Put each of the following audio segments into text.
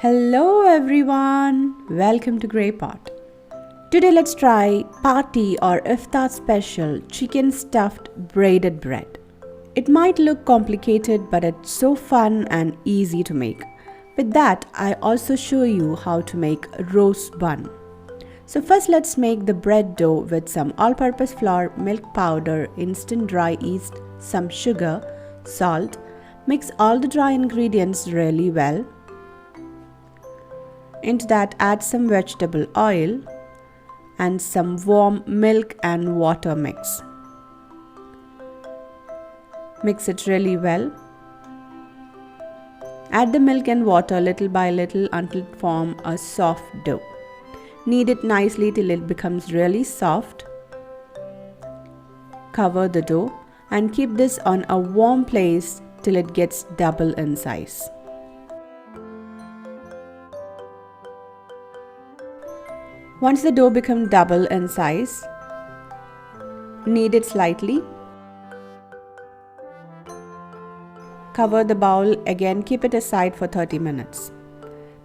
Hello everyone, welcome to Grey Pot. Today let's try party or iftar special chicken stuffed braided bread. It might look complicated but it's so fun and easy to make. With that, I also show you how to make rose bun. So first let's make the bread dough with some all-purpose flour, milk powder, instant dry yeast, some sugar, salt. Mix all the dry ingredients really well. Into that add some vegetable oil and some warm milk and water mix. Mix it really well. Add the milk and water little by little until it forms a soft dough. Knead it nicely till it becomes really soft. Cover the dough and keep this on a warm place till it gets double in size. Once the dough becomes double in size, knead it slightly. Cover the bowl again, keep it aside for 30 minutes.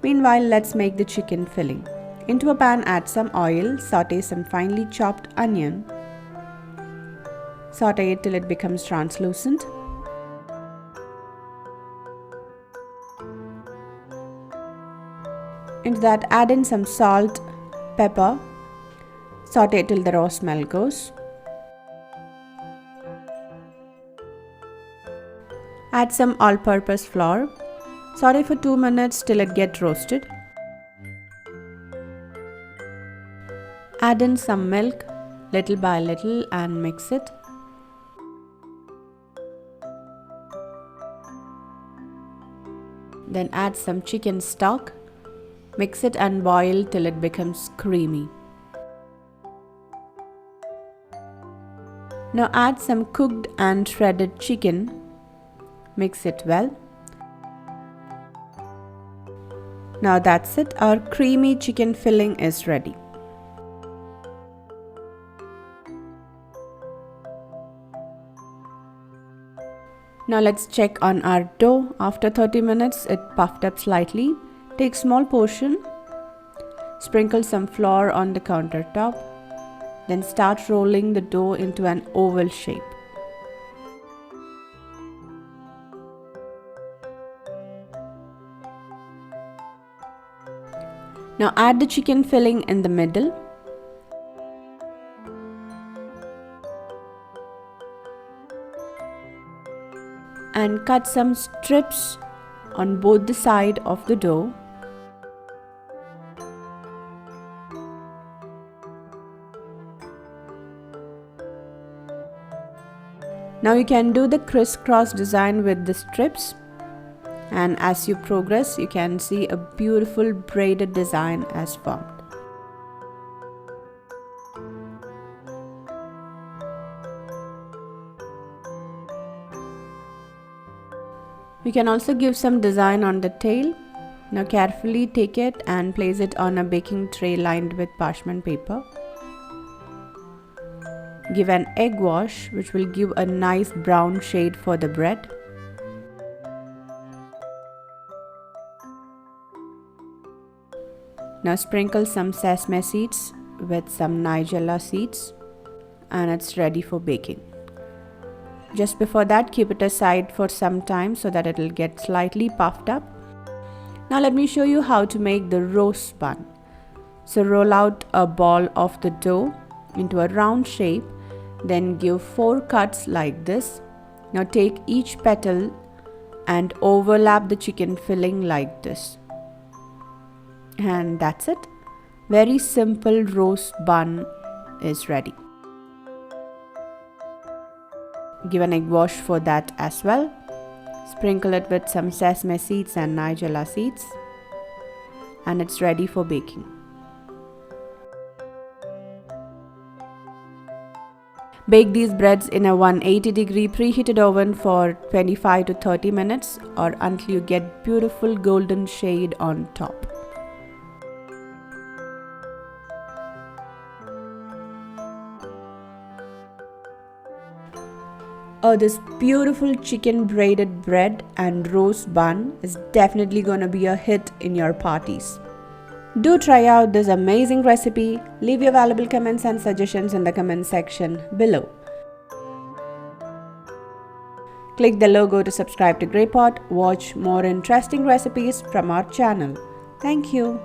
Meanwhile, let's make the chicken filling. Into a pan add some oil, saute some finely chopped onion. Saute it till it becomes translucent. Into that add in some salt, pepper, saute till the raw smell goes. Add some all-purpose flour. Saute for 2 minutes till it gets roasted. Add in some milk little by little and mix it. Then add some chicken stock. Mix it and boil till it becomes creamy. Now add some cooked and shredded chicken. Mix it well. Now that's it, our creamy chicken filling is ready. Now let's check on our dough. After 30 minutes, it puffed up slightly. Take small portion, sprinkle some flour on the countertop, then start rolling the dough into an oval shape. Now add the chicken filling in the middle. And cut some strips on both the sides of the dough. Now you can do the crisscross design with the strips, and as you progress you can see a beautiful braided design as formed. You can also give some design on the tail. Now carefully take it and place it on a baking tray lined with parchment paper. Give an egg wash which will give a nice brown shade for the bread. Now sprinkle some sesame seeds with some nigella seeds and it's ready for baking. Just before that, keep it aside for some time so that it will get slightly puffed up. Now let me show you how to make the rose bun. So roll out a ball of the dough into a round shape, then give 4 cuts like this. Now take each petal and overlap the chicken filling like this. And that's it. Very simple rose bun is ready. Give an egg wash for that as well. Sprinkle it with some sesame seeds and nigella seeds. And it's ready for baking. Bake these breads in a 180-degree preheated oven for 25 to 30 minutes or until you get beautiful golden shade on top. This beautiful chicken braided bread and rose bun is definitely gonna be a hit in your parties. Do try out this amazing recipe. Leave your valuable comments and suggestions in the comment section below. Click the logo to subscribe to Grey Pot. Watch more interesting recipes from our channel. Thank you.